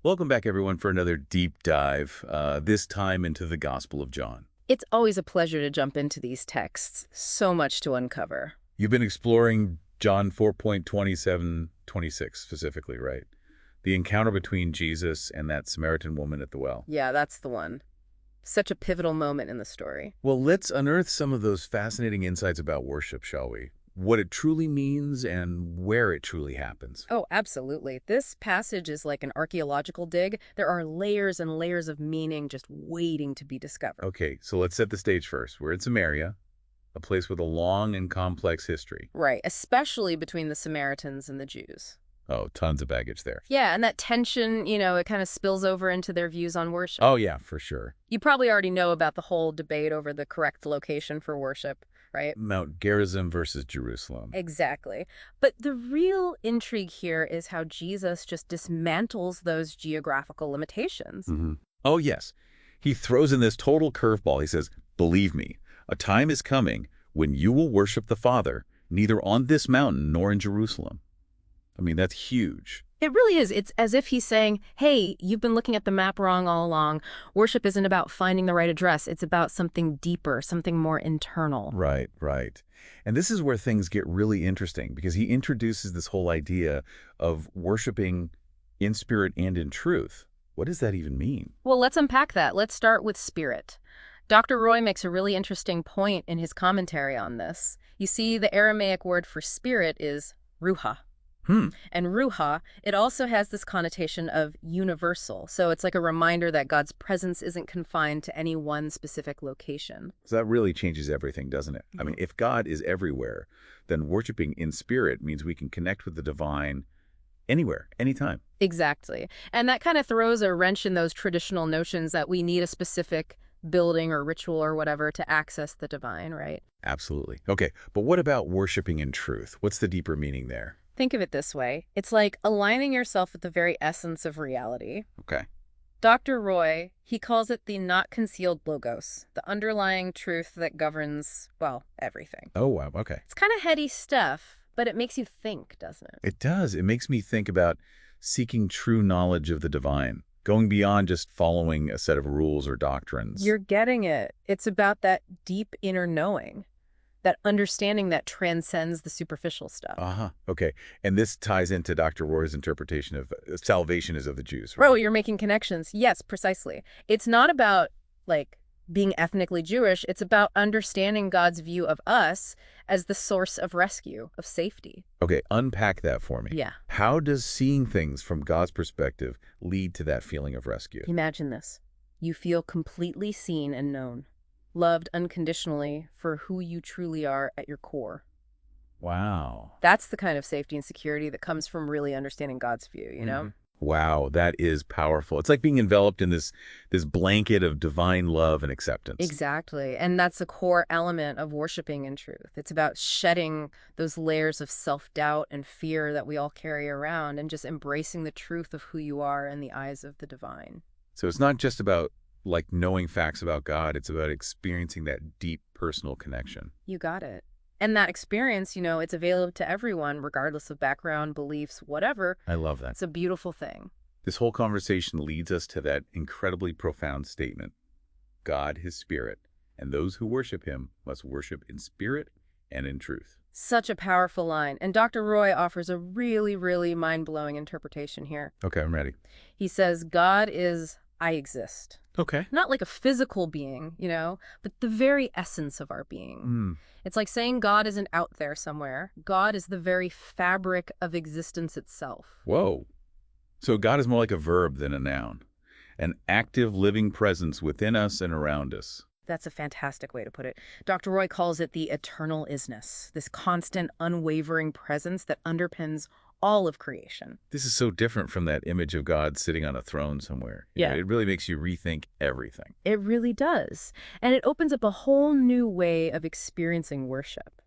Welcome back, everyone, for another deep dive, this time into the Gospel of John. It's always a pleasure to jump into these texts. So much to uncover. You've been exploring John 4.27-26 specifically, right? The encounter between Jesus and that Samaritan woman at the well. Yeah, that's the one. Such a pivotal moment in the story. Well, let's unearth some of those fascinating insights about worship, shall we? What it truly means and where it truly happens. Oh, absolutely. This passage is like an archaeological dig. There are layers and layers of meaning just waiting to be discovered. Okay, so let's set the stage first. We're in Samaria, a place with a long and complex history. Right, especially between the Samaritans and the Jews. Oh, tons of baggage there. Yeah, and that tension, it kind of spills over into their views on worship. Oh, yeah, for sure. You probably already know about the whole debate over the correct location for worship, right? Mount Gerizim versus Jerusalem. Exactly. But the real intrigue here is how Jesus just dismantles those geographical limitations. Oh, yes. He throws in this total curveball. He says, believe me, a time is coming when you will worship the Father, neither on this mountain nor in Jerusalem. I mean, that's huge. It really is. It's as if he's saying, hey, you've been looking at the map wrong all along. Worship isn't about finding the right address. It's about something deeper, something more internal. Right, right. And this is where things get really interesting because he introduces this whole idea of worshiping in spirit and in truth. What does that even mean? Well, let's unpack that. Let's start with spirit. Dr. Roy makes a really interesting point in his commentary on this. You see, the Aramaic word for spirit is ruha. And ruha, it also has this connotation of universal. So it's like a reminder that God's presence isn't confined to any one specific location. So that really changes everything, doesn't it? I mean, if God is everywhere, then worshiping in spirit means we can connect with the divine anywhere, anytime. Exactly. And that kind of throws a wrench in those traditional notions that we need a specific building or ritual or whatever to access the divine, right? Absolutely. Okay, but what about worshiping in truth? What's the deeper meaning there? Think of it this way. It's like aligning yourself with the very essence of reality. Okay. Dr. Roy, he calls it the not concealed logos, the underlying truth that governs, well, everything. Oh, wow. Okay. It's kind of heady stuff, but it makes you think, doesn't it? It does. It makes me think about seeking true knowledge of the divine, going beyond just following a set of rules or doctrines. You're getting it. It's about that deep inner knowing, that understanding that transcends the superficial stuff. Okay. And this ties into Dr. Roy's interpretation of salvation is of the Jews, right? Bro, you're making connections. Yes, precisely. It's not about, being ethnically Jewish. It's about understanding God's view of us as the source of rescue, of safety. Okay, unpack that for me. Yeah. How does seeing things from God's perspective lead to that feeling of rescue? Imagine this. You feel completely seen and known, loved unconditionally for who you truly are at your core. Wow. That's the kind of safety and security that comes from really understanding God's view, you know? Wow, that is powerful. It's like being enveloped in this blanket of divine love and acceptance. Exactly. And that's a core element of worshiping in truth. It's about shedding those layers of self-doubt and fear that we all carry around and just embracing the truth of who you are in the eyes of the divine. So it's not just about knowing facts about God, it's about experiencing that deep personal connection. You got it. And that experience, it's available to everyone, regardless of background, beliefs, whatever. I love that. It's a beautiful thing. This whole conversation leads us to that incredibly profound statement. God, his spirit, and those who worship him must worship in spirit and in truth. Such a powerful line. And Dr. Roy offers a really, really mind-blowing interpretation here. Okay, I'm ready. He says, God is I exist. Okay. Not like a physical being, but the very essence of our being. It's like saying God isn't out there somewhere. God is the very fabric of existence itself. Whoa. So God is more like a verb than a noun. An active living presence within us and around us. That's a fantastic way to put it. Dr. Roy calls it the eternal isness, this constant, unwavering presence that underpins all of creation. This is so different from that image of God sitting on a throne somewhere. Yeah. It really makes you rethink everything. It really does. And it opens up a whole new way of experiencing worship.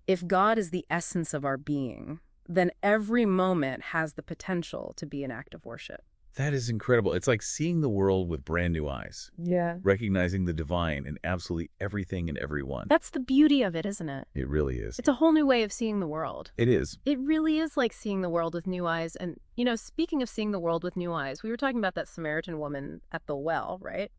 If God is the essence of our being, then every moment has the potential to be an act of worship. That is incredible. It's like seeing the world with brand new eyes, Yeah. recognizing the divine in absolutely everything and everyone. That's the beauty of it, isn't it? It really is. It's a whole new way of seeing the world. It is. It really is like seeing the world with new eyes. And, speaking of seeing the world with new eyes, we were talking about that Samaritan woman at the well, right?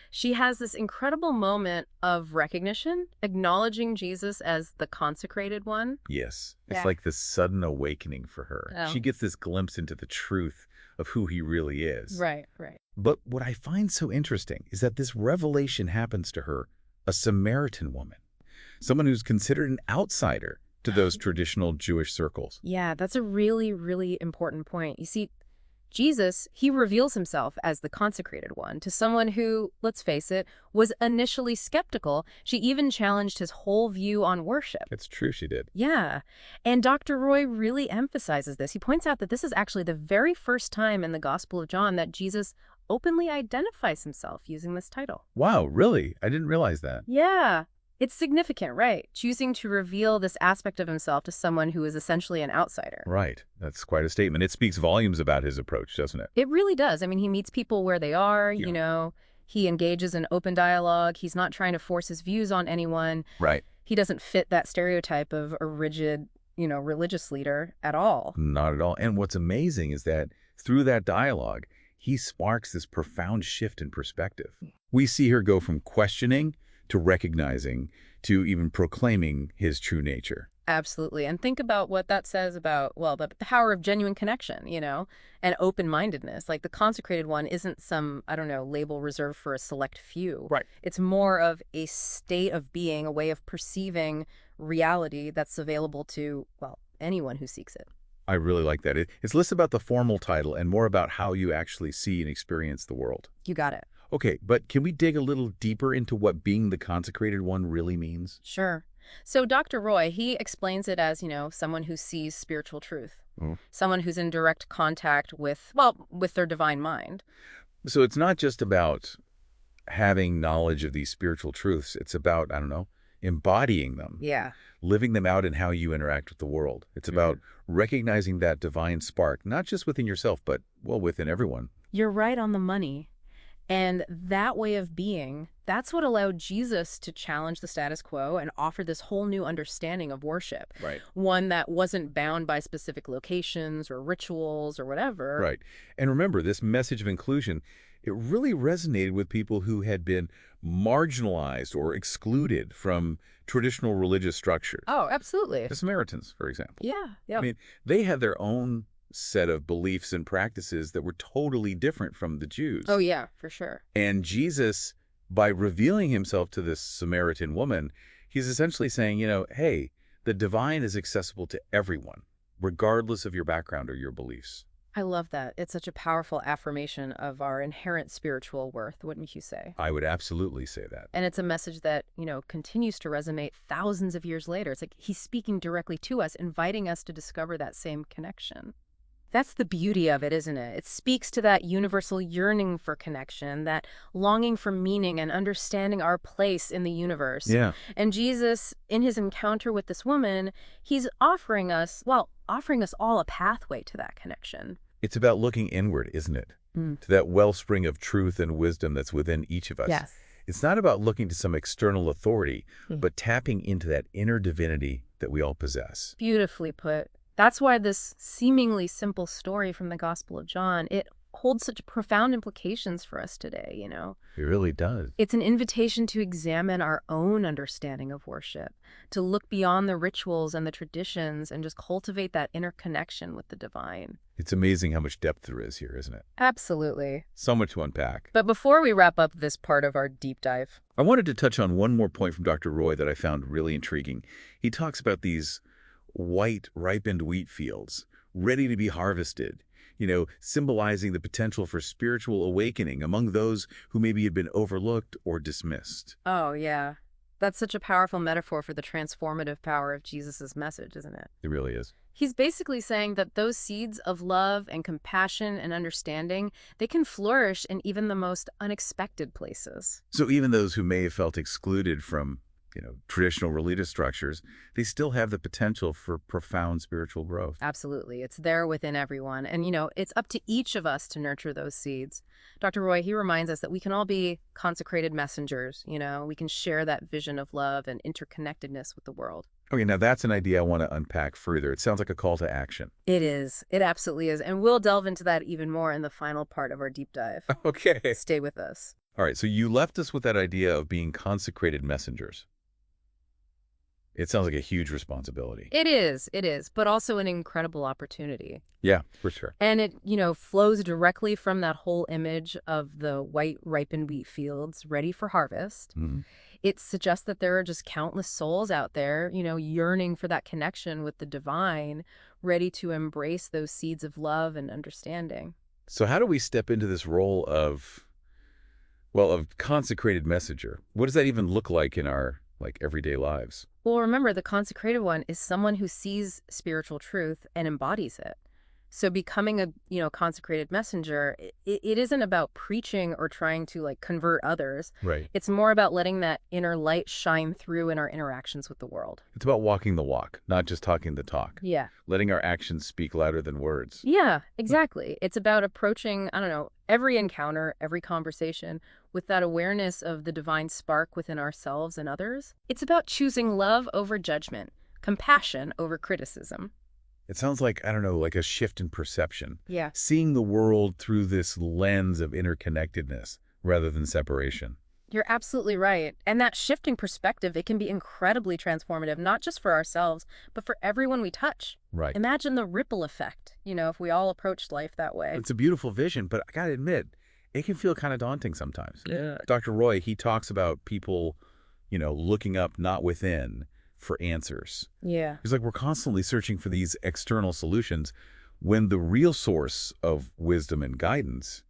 She has this incredible moment of recognition, acknowledging Jesus as the consecrated one. Yes. It's Yeah. like this sudden awakening for her. Oh. She gets this glimpse into the truth of who he really is. Right, right. But what I find so interesting is that this revelation happens to her, a Samaritan woman, someone who's considered an outsider to those traditional Jewish circles. Yeah, that's a really, really important point. You see, Jesus, he reveals himself as the consecrated one to someone who, let's face it, was initially skeptical. She even challenged his whole view on worship. It's true she did. Yeah, and Dr. Roy really emphasizes this. He points out that this is actually the very first time in the Gospel of John that Jesus openly identifies himself using this title. Wow, really? I didn't realize that. Yeah, it's significant, right? Choosing to reveal this aspect of himself to someone who is essentially an outsider. Right. That's quite a statement. It speaks volumes about his approach, doesn't it? It really does. I mean, he meets people where they are, Yeah. he engages in open dialogue. He's not trying to force his views on anyone. Right. He doesn't fit that stereotype of a rigid, religious leader at all. Not at all. And what's amazing is that through that dialogue, he sparks this profound shift in perspective. We see her go from questioning to recognizing to even proclaiming his true nature. Absolutely. And think about what that says about, well, the power of genuine connection, and open-mindedness. Like the consecrated one isn't some, I don't know, label reserved for a select few. Right. It's more of a state of being, a way of perceiving reality that's available to, well, anyone who seeks it. I really like that. It's less about the formal title and more about how you actually see and experience the world. You got it. Okay, but can we dig a little deeper into what being the consecrated one really means? Sure. So Dr. Roy, he explains it as, someone who sees spiritual truth, someone who's in direct contact with their divine mind. So it's not just about having knowledge of these spiritual truths. It's about, I don't know, embodying them, Yeah. living them out in how you interact with the world. It's about recognizing that divine spark, not just within yourself, but, well, within everyone. You're right on the money. And that way of being, that's what allowed Jesus to challenge the status quo and offer this whole new understanding of worship. Right. One that wasn't bound by specific locations or rituals or whatever. Right. And remember, this message of inclusion, it really resonated with people who had been marginalized or excluded from traditional religious structures. Oh, absolutely. The Samaritans, for example. Yeah. I mean, they had their own set of beliefs and practices that were totally different from the Jews. Oh, yeah, for sure. And Jesus, by revealing himself to this Samaritan woman, he's essentially saying, hey, the divine is accessible to everyone, regardless of your background or your beliefs. I love that. It's such a powerful affirmation of our inherent spiritual worth, wouldn't you say? I would absolutely say that. And it's a message that, continues to resonate thousands of years later. It's like he's speaking directly to us, inviting us to discover that same connection. That's the beauty of it, isn't it? It speaks to that universal yearning for connection, that longing for meaning and understanding our place in the universe. Yeah. And Jesus, in his encounter with this woman, he's offering us all a pathway to that connection. It's about looking inward, isn't it? To that wellspring of truth and wisdom that's within each of us. Yes. It's not about looking to some external authority, but tapping into that inner divinity that we all possess. Beautifully put. That's why this seemingly simple story from the Gospel of John, it holds such profound implications for us today, It really does. It's an invitation to examine our own understanding of worship, to look beyond the rituals and the traditions and just cultivate that inner connection with the divine. It's amazing how much depth there is here, isn't it? Absolutely. So much to unpack. But before we wrap up this part of our deep dive, I wanted to touch on one more point from Dr. Roy that I found really intriguing. He talks about these white, ripened wheat fields, ready to be harvested, symbolizing the potential for spiritual awakening among those who maybe had been overlooked or dismissed. Oh, yeah. That's such a powerful metaphor for the transformative power of Jesus' message, isn't it? It really is. He's basically saying that those seeds of love and compassion and understanding, they can flourish in even the most unexpected places. So even those who may have felt excluded from traditional religious structures, they still have the potential for profound spiritual growth. Absolutely. It's there within everyone. And, it's up to each of us to nurture those seeds. Dr. Roy, he reminds us that we can all be consecrated messengers. We can share that vision of love and interconnectedness with the world. Okay, now that's an idea I want to unpack further. It sounds like a call to action. It is. It absolutely is. And we'll delve into that even more in the final part of our deep dive. Okay. Stay with us. All right, so you left us with that idea of being consecrated messengers. It sounds like a huge responsibility. It is, but also an incredible opportunity. Yeah, for sure. And it, flows directly from that whole image of the white ripened wheat fields ready for harvest. Mhm. It suggests that there are just countless souls out there, yearning for that connection with the divine, ready to embrace those seeds of love and understanding. So how do we step into this role of consecrated messenger? What does that even look like in our everyday lives? Well, remember, the consecrated one is someone who sees spiritual truth and embodies it. So becoming a consecrated messenger, it isn't about preaching or trying to convert others. Right. It's more about letting that inner light shine through in our interactions with the world. It's about walking the walk, not just talking the talk. Yeah. Letting our actions speak louder than words. Yeah, exactly. It's about approaching, every encounter, every conversation with that awareness of the divine spark within ourselves and others. It's about choosing love over judgment, compassion over criticism. It sounds like, like a shift in perception. Yeah. Seeing the world through this lens of interconnectedness rather than separation. You're absolutely right. And that shifting perspective, it can be incredibly transformative, not just for ourselves, but for everyone we touch. Right. Imagine the ripple effect, if we all approached life that way. It's a beautiful vision, but I got to admit, it can feel kind of daunting sometimes. Yeah. Dr. Roy, he talks about people, looking up, not within, for answers. Yeah. It's like we're constantly searching for these external solutions when the real source of wisdom and guidance,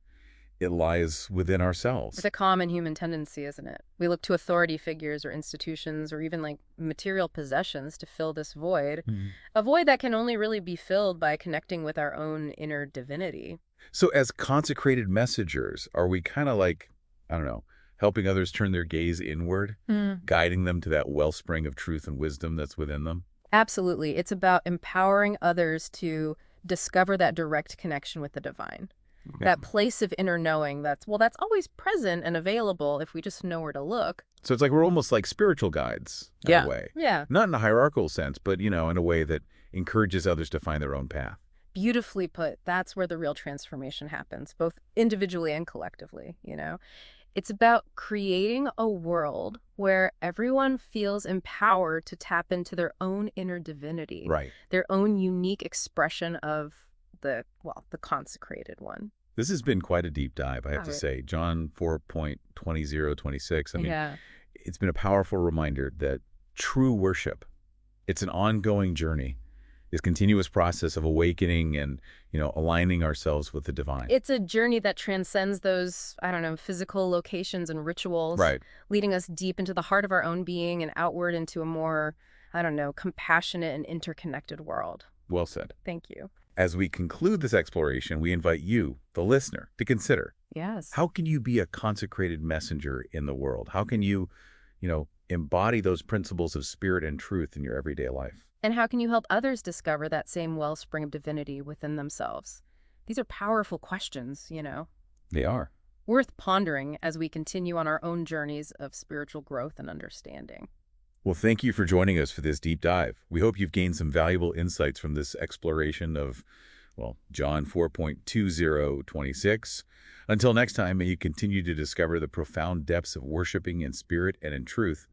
it lies within ourselves. It's a common human tendency, isn't it? We look to authority figures or institutions or even material possessions to fill this void, a void that can only really be filled by connecting with our own inner divinity. So as consecrated messengers, are we kind of helping others turn their gaze inward, guiding them to that wellspring of truth and wisdom that's within them? Absolutely. It's about empowering others to discover that direct connection with the divine. Okay. That place of inner knowing that's always present and available if we just know where to look. So it's like we're almost like spiritual guides in a way. Yeah. Not in a hierarchical sense, but, in a way that encourages others to find their own path. Beautifully put. That's where the real transformation happens, both individually and collectively, It's about creating a world where everyone feels empowered to tap into their own inner divinity. Right. Their own unique expression of the consecrated one. This has been quite a deep dive, I have to say. John 4.2026. Yeah. It's been a powerful reminder that true worship, it's an ongoing journey. This continuous process of awakening and, aligning ourselves with the divine. It's a journey that transcends those, physical locations and rituals. Right. Leading us deep into the heart of our own being and outward into a more, compassionate and interconnected world. Well said. Thank you. As we conclude this exploration, we invite you, the listener, to consider. Yes. How can you be a consecrated messenger in the world? How can you, embody those principles of spirit and truth in your everyday life? And how can you help others discover that same wellspring of divinity within themselves? These are powerful questions, They are. Worth pondering as we continue on our own journeys of spiritual growth and understanding. Well, thank you for joining us for this deep dive. We hope you've gained some valuable insights from this exploration of, John 4.2026. Until next time, may you continue to discover the profound depths of worshiping in spirit and in truth